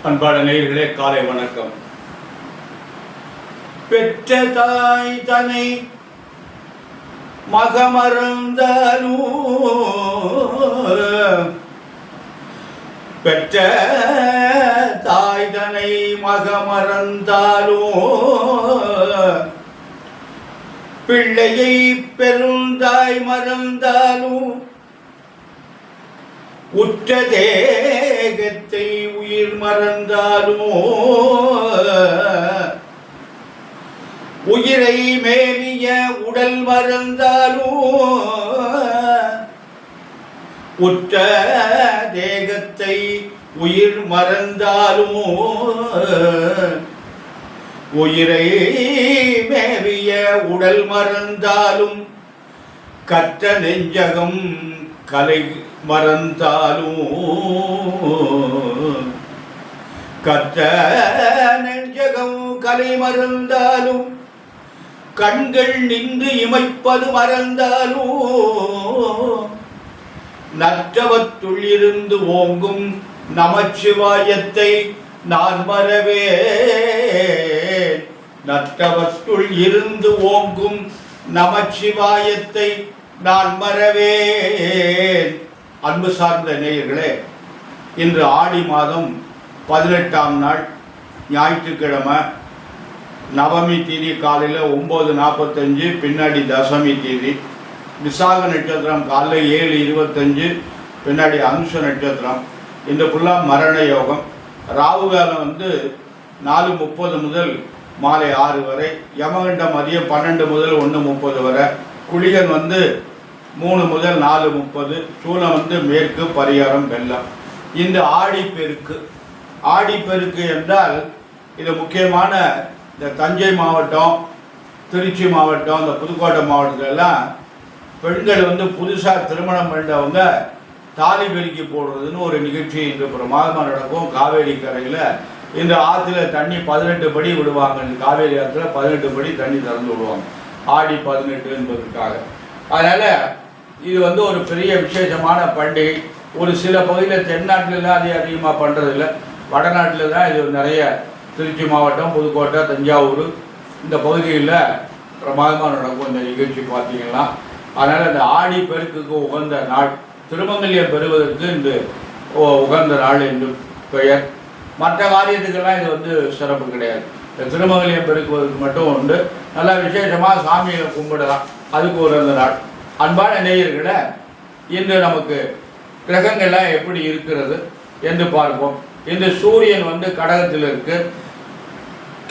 அன்பான நேயர்களே, காலை வணக்கம். பெற்ற தாய் தனை மகமறந்தாலோ, பெற்ற தாய் தனை மகமறந்தாலோ, பிள்ளையை பெருந்தாய் மறந்தாலும் உற்ற தேகத்தை உயிர் மறந்தாலும், உயிரை மேவிய உடல் மறந்தாலும், உற்ற தேகத்தை உயிர் மறந்தாலும், உயிரை மேவிய உடல் மறந்தாலும், கற்ற நெஞ்சகம் கலை மறந்தாலும், கற்ற நெஞ்சகம் கலை மறந்தாலும், கண்கள் நின்று இமைப்பது மறந்தாலும், நற்றவற்றுள் இருந்து ஓங்கும் நமச்சிவாயத்தை நான் மறவேன். நற்றவற்றுள் இருந்து ஓங்கும் நமச்சிவாயத்தை நான் மறவேன். அன்பு சார்ந்த நேயர்களே, இன்று ஆடி மாதம் 18ஆம் நாள் ஞாயிற்றுக்கிழமை, நவமி தேதி காலையில் 9:45, பின்னாடி தசமி தேதி. விசாக நட்சத்திரம் காலையில் 7:25, பின்னாடி அம்ச நட்சத்திரம். இந்த ஃபுல்லாக மரண யோகம். ராகு காலம் 4:30 முதல் மாலை 6 வரை, யமகண்டம் மதியம் 12 முதல் 1:30 வரை, குளிகன் 3 முதல் 4:30, சூலம் மேற்கு, பரிகாரம் வெள்ளம். இந்த ஆடிப்பெருக்கு, ஆடிப்பெருக்கு என்றால் இது முக்கியமான இந்த தஞ்சை மாவட்டம், திருச்சி மாவட்டம், இந்த புதுக்கோட்டை மாவட்டத்திலெல்லாம் பெண்கள் புதுசாக திருமணம் பண்ணவங்க தாலி பெருக்கி போடுறதுன்னு ஒரு நிகழ்ச்சி இன்று பிரமாதமாக நடக்கும். காவேரி கரையில் இந்த ஆற்றுல தண்ணி 18 படி விடுவாங்க. இந்த காவேரி ஆற்றுல 18 படி தண்ணி திறந்து விடுவாங்க, ஆடி 18 என்பதற்காக. அதனால் இது ஒரு பெரிய விசேஷமான பண்டிகை. ஒரு சில பகுதியில் தென்னாட்டிலலாம் அது அதிகமாக பண்ணுறதில்ல, வடநாட்டில் தான் இது நிறைய. திருச்சி மாவட்டம், புதுக்கோட்டை, தஞ்சாவூர் இந்த பகுதிகளில் பிரமாதமாக நடக்கும் இந்த நிகழ்ச்சி பார்த்தீங்கன்னா. அதனால் இந்த ஆடி பெருக்குக்கு உகந்த நாள், திருமங்கல்யம் பெறுவதற்கு இந்த உகந்த நாள் என்று பெயர். மற்ற காரியத்துக்கெல்லாம் இது சிறப்பு கிடையாது. இந்த திருமங்கல்யம் பெருக்குவதற்கு மட்டும் உண்டு. நல்லா விசேஷமாக சாமியை கும்பிடலாம், அதுக்கு உகந்த நாள். அன்பான நேயர்களை, இன்று நமக்கு கிரகங்கள்லாம் எப்படி இருக்கிறது என்று பார்ப்போம். இந்த சூரியன் கடகத்தில் இருக்கு,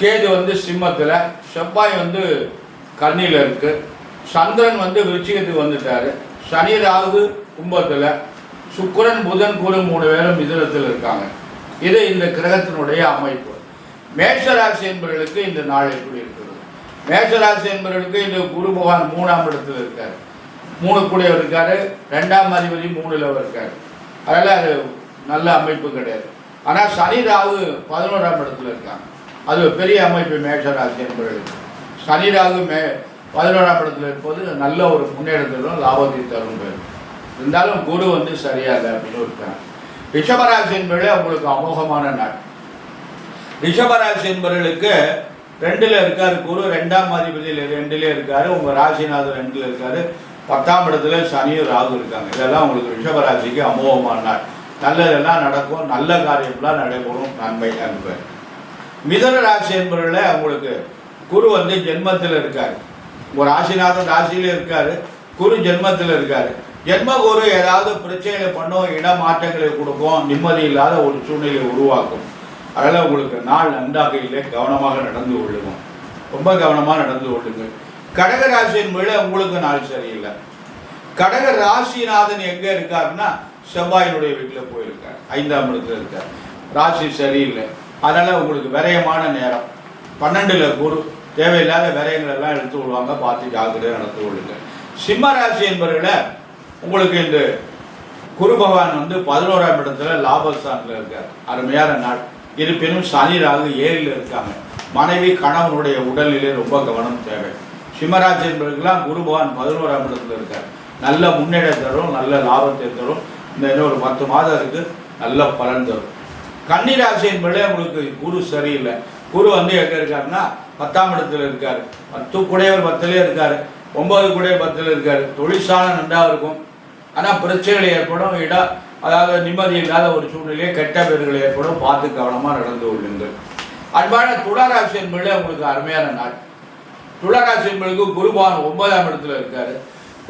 கேது சிம்மத்தில், செவ்வாய் கன்னியில் இருக்கு, சந்திரன் விருச்சிகத்துக்கு வந்துட்டாரு, சனி ராகு கும்பத்தில், சுக்கிரன் புதன் குரு 3 பேரும் மிதுனத்தில் இருக்காங்க. இது இந்த கிரகத்தினுடைய அமைப்பு. மேஷராசி என்பவர்களுக்கு இந்த நாள் எப்படி இருக்கிறது? மேஷராசி என்பவர்களுக்கு இந்த குரு பகவான் 3ஆம் இடத்தில் இருக்கார், 3 கூடியவர் இருக்காரு, 2ஆம் அதிபதி 3ல் இருக்காரு. அதனால் அது நல்ல அமைப்பு கிடையாது. ஆனால் சனி ராகு 11ஆம் இடத்துல இருக்காங்க, அது பெரிய அமைப்பு மேஷராசி என்பவர்களுக்கு. சனி ராகு 11ஆம் இடத்துல இருப்பது நல்ல ஒரு முன்னேற்றத்திலும் லாபத்தை தரும் பேர். இருந்தாலும் குரு சரியாக அப்படின்னு இருக்காங்க. ரிஷபராசி என்பவர்களே அவங்களுக்கு அமோகமான நாள். ரிஷபராசி என்பவர்களுக்கு 2ல் இருக்கார் குரு, 2ஆம் அதிபதியில் 2லே இருக்காரு, உங்கள் ராசிநாதர் 2ல் இருக்காரு, 10ஆம் இடத்துல சனியும் ராகு இருக்காங்க. இதெல்லாம் உங்களுக்கு ரிஷபராசிக்கு அமோகமான நாள். நல்லதெல்லாம் நடக்கும், நல்ல காரியம்லாம் நடைபெறும், நன்மை அன்பு. மிதுன ராசி என்பவர்கள அவங்களுக்கு குரு ஜென்மத்தில் இருக்கார், உங்கள் ராசிநாதன் ராசியிலே இருக்கார், குரு ஜென்மத்தில் இருக்கார். ஜென்ம குரு ஏதாவது பிரச்சனைகளை பண்ணும், இடமாற்றங்களை கொடுக்கும், நிம்மதி இல்லாத ஒரு சூழ்நிலையை உருவாக்கும். அதனால் உங்களுக்கு நாள் நன்றாக இல்லை, கவனமாக நடந்து கொள்ளுங்க, ரொம்ப கவனமாக நடந்து கொள்ளுங்கள். கடக ராசி என்பது உங்களுக்கு நாள் சரியில்லை. கடக ராசிநாதன் எங்கே இருக்காருன்னா செவ்வாயினுடைய வீட்டில் போயிருக்கார், 5ஆம் இடத்துல இருக்கார், ராசி சரியில்லை. அதனால் உங்களுக்கு விரயமான நேரம். 12ல் குரு, தேவையில்லாத விரயங்கள் எல்லாம் எடுத்து விடுவாங்க, பார்த்து ஜாக்கிரதையாக நடந்து கொள்ளுங்கள். சிம்ம ராசி என்பவர்களை உங்களுக்கு இந்த குரு பகவான் 11ஆம் இடத்துல லாபஸ்தானத்தில் இருக்கார், அருமையான நாள். இருப்பினும் சனி ராகு 7ல் இருக்காங்க. மனைவி கணவனுடைய உடல்நிலை ரொம்ப கவனம் தேவை. சிம்மராசி என்பவர்களுக்கெல்லாம் குரு பகவான் 11ஆம் இடத்துல இருக்கார், நல்ல முன்னேற்றம் தரும், நல்ல லாபத்தை தரும். இந்த இன்னும் ஒரு 10 மாதம் இருக்குது, நல்ல பலன் தரும். கன்னி ராசி என்பதே உங்களுக்கு குரு சரியில்லை. குரு வந்து எங்கே இருக்காருன்னா 10ஆம் இடத்துல இருக்கார். 10 கூடையவர் 10லே இருக்கார். 9 கூடையவர் 10ல் இருக்கார். தொழிற்சாலை நன்றாக இருக்கும். ஆனால் பிரச்சனைகள் ஏற்படும். அதாவது நிம்மதி இல்லாத ஒரு சூழ்நிலையே கெட்ட பேர்கள் ஏற்படும். பார்த்து கவனமாக நடந்து கொள்ளுங்கள். அன்பான துளாராசி என்பதே உங்களுக்கு அருமையான நாள். துளாராசி என்பதுக்கு குருபகவான் 9ஆம் இடத்துல இருக்காரு.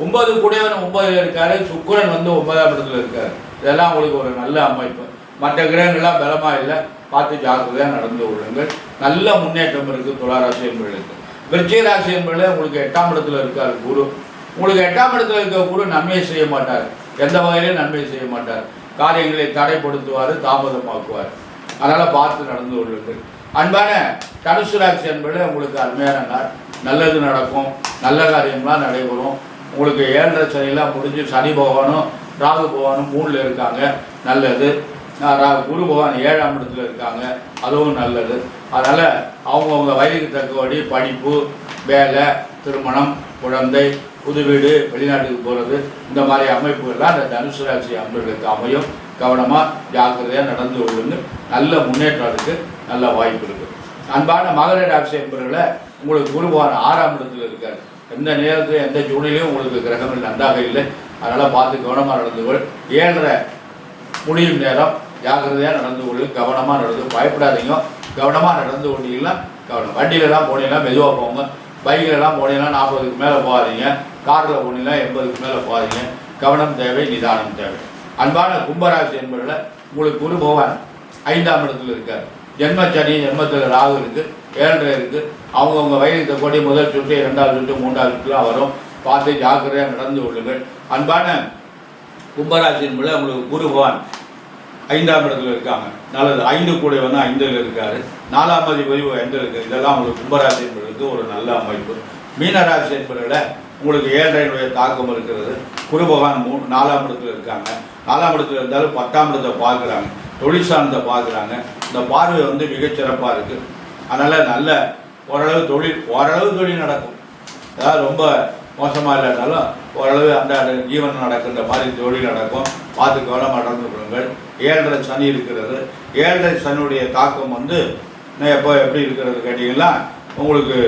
9 கூடையவன் 9ல் இருக்காரு. சுக்கிரன் வந்து 9ஆம் இடத்துல இருக்காரு. இதெல்லாம் உங்களுக்கு ஒரு நல்ல அமைப்பு. மற்ற கிரகங்கள்லாம் பலமாக இல்லை. பார்த்து ஜாக்கிரதையாக நடந்து கொள்ளுங்கள். நல்ல முன்னேற்றம் இருக்குது துளாராசி என்பவர்களுக்கு. விருச்சிக ராசி என்பதில் உங்களுக்கு 8ஆம் இடத்துல இருக்கார் குரு. உங்களுக்கு 8ஆம் இடத்துல இருக்க குரு நன்மை செய்ய மாட்டார். எந்த வகையிலும் நன்மை செய்ய மாட்டார். காரியங்களை தடைப்படுத்துவார், தாமதமாக்குவார். அதனால் பார்த்து நடந்து கொள்ளுங்கள். அன்பான தனுசு ராசி என்பதில் உங்களுக்கு அருமையான நாள். நல்லது நடக்கும். நல்ல காரியம்லாம் நடைபெறும். உங்களுக்கு 7.5 சனியெல்லாம் முடிஞ்சு சனி பகவானும் ராகு பகவானும் 3ல் இருக்காங்க. நல்லது. குரு பகவான் 7ஆம் இடத்துல இருக்காங்க. அதுவும் நல்லது. அதனால் அவங்கவுங்க வயதுக்கு தக்கபடி படிப்பு, வேலை, திருமணம், குழந்தை, புது வீடு, வெளிநாட்டுக்கு போகிறது, இந்த மாதிரி அமைப்புகள்லாம் அந்த தனுசு ராசி அன்பர்களுக்கு அமையும். கவனமாக ஜாக்கிரதையாக நடந்து கொள்ளுங்க. நல்ல முன்னேற்றம் இருக்குது. நல்ல வாய்ப்பு இருக்குது. அன்பான மகர ராசி என்பவர்களை உங்களுக்கு குரு பகவான் 6ஆம் இடத்துல இருக்கார். எந்த நேரத்தில் எந்த சூழ்நிலையும் உங்களுக்கு கிரகங்கள் நன்றாக இல்லை. அதனால் பார்த்து கவனமாக நடந்து கொள். 7:30 முடியும் நேரம் ஜாக்கிரதையாக நடந்து கொள்ளு. கவனமாக நடந்து, பயப்படாதீங்க. கவனமாக நடந்து கொண்டீங்கன்னா கவனம். வண்டியிலலாம் போனீங்கன்னா மெதுவாக போங்க. பைக்கிலலாம் போனீங்கன்னா 40க்கு மேலே போகாதீங்க. காரில் போனீங்கன்னா 80க்கு மேலே போகாதீங்க. கவனம் தேவை, நிதானம் தேவை. அன்பான கும்பராசி என்பதில் உங்களுக்கு குரு பகவான் 5ஆம் இடத்துல இருக்கார். ஜென்மச்சனி, ஜென்மத்தில் ராகு இருக்குது, 7:30 இருக்குது. அவங்கவுங்க வயதுக்கு கொடி முதல் சுற்று, 2வது சுற்று, 3வது சுற்றுலாம் வரும். பார்த்து ஜாக்கிரதையாக நடந்து கொள்ளுங்கள். அன்பான கும்பராசி என்பதில் உங்களுக்கு குரு பகவான் 5ஆம் இடத்துல இருக்காங்க. நல்லது. 5 கூடையவன் 5ல் இருக்காரு. 4ஆம் அதிபதி 5ல் இருக்குது. இதெல்லாம் உங்களுக்கு கும்பராசி என்பதற்கு ஒரு நல்ல அமைப்பு. மீனராசி என்பதில் உங்களுக்கு 7:30 தாக்கம் இருக்கிறது. குரு பகவான் 4ஆம் இடத்துல இருக்காங்க. 4ஆம் இடத்துல இருந்தாலும் 10ஆம் இடத்தை பார்க்குறாங்க. தொழில் சார்ந்த பார்க்குறாங்க. இந்த பார்வை வந்து மிகச்சிறப்பாக இருக்குது. அதனால் நல்ல ஓரளவு தொழில் நடக்கும். அதாவது ரொம்ப மோசமாக இல்லைனாலும் ஓரளவு அந்த ஜீவனம் நடக்கின்ற மாதிரி தொழில் நடக்கும். பார்த்து கவனமாக நடந்து கொள்ளுங்கள். 7:30 சனி இருக்கிறது. 7:30 சனியுடைய தாக்கம் வந்து எப்போ எப்படி இருக்கிறது கேட்டிங்கன்னா உங்களுக்கு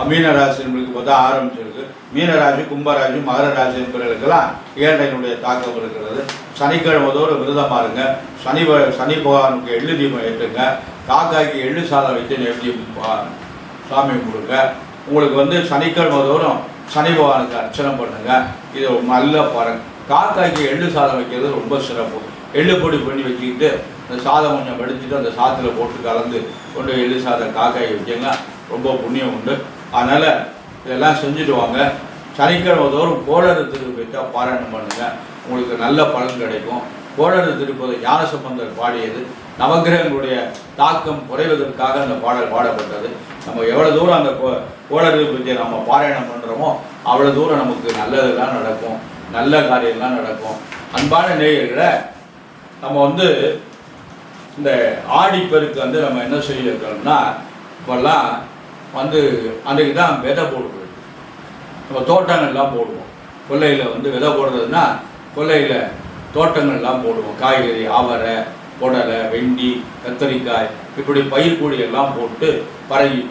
மீனராசி என்பதுக்கு பார்த்தா ஆரம்பிச்சிருக்கு. மீனராசி, கும்பராசி, மகர ராசி என்பவர்களுக்கெல்லாம் 7:30 தாக்கம் இருக்கிறது. சனிக்கிழமதோடு விரதமாக இருங்க. சனி பகவானுக்கு எள்ளு தீபம் ஏற்றுங்க. காக்காய்க்கு எள்ளு சாதம் வச்சு நெருங்கி சாமி கொடுங்க. உங்களுக்கு வந்து சனிக்கிழமை தோறும் சனி பகவானுக்கு அர்ச்சனை பண்ணுங்க. இது ஒரு நல்ல பலன். காக்காய்க்கு எள்ளு சாதம் வைக்கிறது ரொம்ப சிறப்பு. எள்ளு பொடி பண்ணி வச்சுக்கிட்டு அந்த சாதம் கொஞ்சம் வடிச்சுட்டு அந்த சாதத்தில் போட்டு கலந்து கொண்டு எள்ளு சாதம் காக்காய் வச்சிங்கன்னா ரொம்ப புண்ணியம் உண்டு. அதனால் இதெல்லாம் செஞ்சுட்டு வாங்க. சனிக்கிழமை தோறும் கோளறு திருப்பதியை பாராயணம் பண்ணுங்கள். உங்களுக்கு நல்ல பலன் கிடைக்கும். கோளறு திருப்பதி ஞானசம்பந்தர் பாடியது. நவகிரகங்களுடைய தாக்கம் குறைவதற்காக அந்த பாடல் பாடப்பட்டது. நம்ம எவ்வளோ தூரம் அந்த கோளறு திருப்பதியை நம்ம பாராயணம் பண்ணுறோமோ அவ்வளோ தூரம் நமக்கு நல்லதெல்லாம் நடக்கும். நல்ல காரியம்லாம் நடக்கும். அன்பான நேயர்களை நம்ம வந்து இந்த ஆடிப்பெருக்கு வந்து நம்ம என்ன செய்யணும்னா இப்போல்லாம் வந்து அன்றைக்கு தான் விதை போடுறது. நம்ம தோட்டங்கள்லாம் போடுவோம். கொல்லையில் வந்து விதை போடுறதுன்னா கொல்லையில் தோட்டங்கள்லாம் போடுவோம். காய்கறி, அவரை, புடலை, வெண்டி, கத்தரிக்காய், இப்படி பயிர் கூடியெல்லாம் போட்டு பரங்கி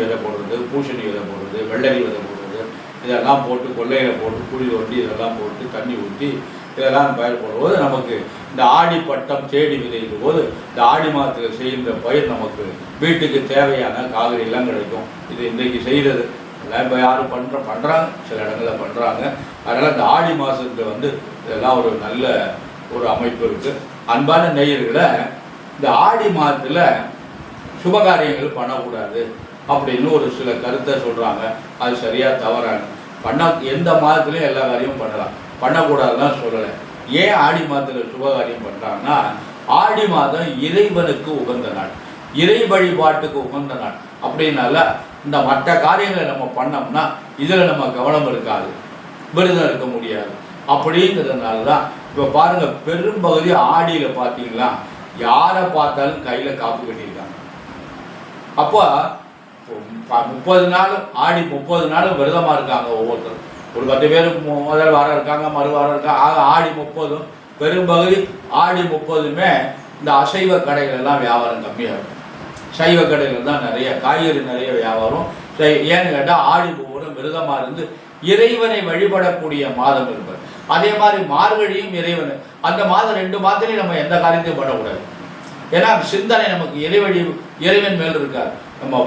விதை போடுறது, பூசணி விதை போடுறது, வெள்ளரி விதை போடுறது, இதெல்லாம் போட்டு கொல்லையில் போட்டு குழி தோண்டி இதெல்லாம் போட்டு தண்ணி ஊற்றி இதெல்லாம் பயிர் போடும்போது நமக்கு இந்த ஆடி பட்டம் தேடி விதைக்கும் போது இந்த ஆடி மாதத்தில் செய்கின்ற பயிர் நமக்கு வீட்டுக்கு தேவையான காய்கறியெல்லாம் கிடைக்கும். இது இன்றைக்கு செய்கிறது எல்லாம் இப்போ யாரும் பண்ணுறாங்க, சில இடங்களில் பண்ணுறாங்க. அதனால் இந்த ஆடி மாதத்தில் வந்து இதெல்லாம் ஒரு நல்ல ஒரு அமைப்பு இருக்குது. அன்பான நேயர்களை இந்த ஆடி மாதத்தில் சுபகாரியங்கள் பண்ணக்கூடாது அப்படின்னு ஒரு சில கருத்தை சொல்கிறாங்க. அது சரியாக தவறாங்க. எந்த மாதத்துலையும் எல்லா காரியமும் பண்ணலாம், பண்ணக்கூடாதுதான் சொல்லலை. ஏன் ஆடி மாதத்தில் சுபகாரியம் பண்ணுறாங்கன்னா ஆடி மாதம் இறைவனுக்கு உகந்த நாள், இறை வழிபாட்டுக்கு உகந்த நாள். அப்படின்னால இந்த மற்ற காரியங்களை நம்ம பண்ணோம்னா இதில் நம்ம கவனம் இருக்காது, விரதம் இருக்க முடியாது. அப்படிங்கிறதுனால தான் இப்போ பாருங்கள், பெரும்பகுதி ஆடியில் பார்த்தீங்களா யாரை பார்த்தாலும் கையில் காப்பு கட்டியிருக்காங்க. அப்போ 30 நாள் ஆடி 30 நாள் விரதமாக இருக்காங்க ஒவ்வொருத்தரும். ஒரு 10 பேர் முதல் வாரம் இருக்காங்க, மறு வாரம் இருக்காங்க. ஆடி 30 பெரும்பகுதி ஆடி 30மே இந்த அசைவ கடைகள் எல்லாம் வியாபாரம் கம்மியாகும். சைவ கடைகள் தான் நிறைய, காய்கறி நிறைய வியாபாரம். ஏன்னு கேட்டால் ஆடி பூரம் விரதமாக இருந்து இறைவனை வழிபடக்கூடிய மாதம் இருப்பார். அதே மாதிரி மார்கழியும் இறைவன், அந்த மாதம் 2 மாதத்துலையும் நம்ம எந்த காரியத்தையும் பண்ணக்கூடாது. ஏன்னா சிந்தனை நமக்கு இறைவன் மேல் இருக்கார். நம்ம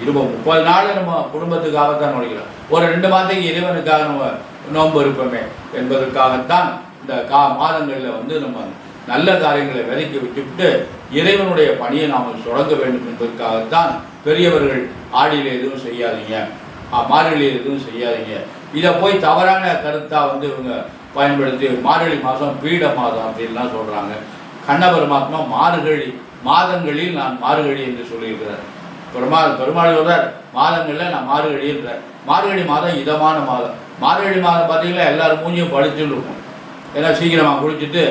20-30 நாள் நம்ம குடும்பத்துக்காகத்தான் நுழைக்கிறோம். ஒரு 2 மாதத்துக்கு இறைவனுக்காக நம்ம நோன்பு இருப்போமே என்பதற்காகத்தான் இந்த மாதங்களில் வந்து நம்ம நல்ல காரியங்களை விதைக்க விட்டுவிட்டு இறைவனுடைய பணியை நாம் தொடங்க வேண்டும் என்பதற்காகத்தான் பெரியவர்கள் ஆடியில் எதுவும் செய்யாதீங்க, மார்கழியில் எதுவும் செய்யாதீங்க, இதை போய் தவறான கருத்தாக வந்து இவங்க பயன்படுத்தி மார்கழி மாதம் பீட மாதம் அப்படின்லாம் சொல்கிறாங்க. கண்ண பரமாத்மா மார்கழி மாதங்களில் நான் மார்கழி என்று சொல்லியிருக்கிறார். பெருமாள் சொல்றார் மாதங்களில் நான் மார்கழி என்றார். மார்கழி மாதம் இதமான மாதம். மார்கழி மாதம் பார்த்தீங்கன்னா எல்லாரும் மூஞ்சியும் பழிச்சுன்னு இருக்கும். ஏன்னா சீக்கிரமாக குளிச்சுட்டு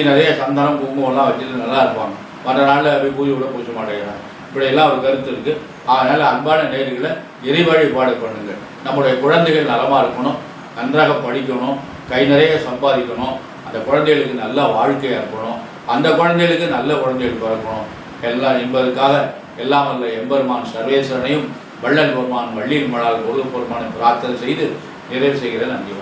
நிறைய சந்தனம் குங்குமம்லாம் வச்சுட்டு நல்லா இருப்பாங்க. மற்ற நாளில் போய் பூஜை கூட பூஜை மாட்டேங்கிறாங்க. இப்படியெல்லாம் ஒரு கருத்து இருக்குது. அதனால் அன்பான நேயர்களை இறை வழிபாடு பண்ணுங்கள். நம்முடைய குழந்தைகள் நலமாக இருக்கணும், நன்றாக படிக்கணும், கை நிறைய சம்பாதிக்கணும், அந்த குழந்தைகளுக்கு நல்ல வாழ்க்கையாக இருக்கணும், அந்த குழந்தைகளுக்கு நல்ல குழந்தைகள் பிறக்கணும் எல்லாம் என்பதற்காக எல்லாம் வல்ல எம்பெருமான் சர்வேஸ்வரனையும் வள்ளல் பெருமான் வள்ளியின் மலால் முருகப் பெருமானை பிரார்த்தனை செய்து நிறைவு செய்கிறேன். நன்றி.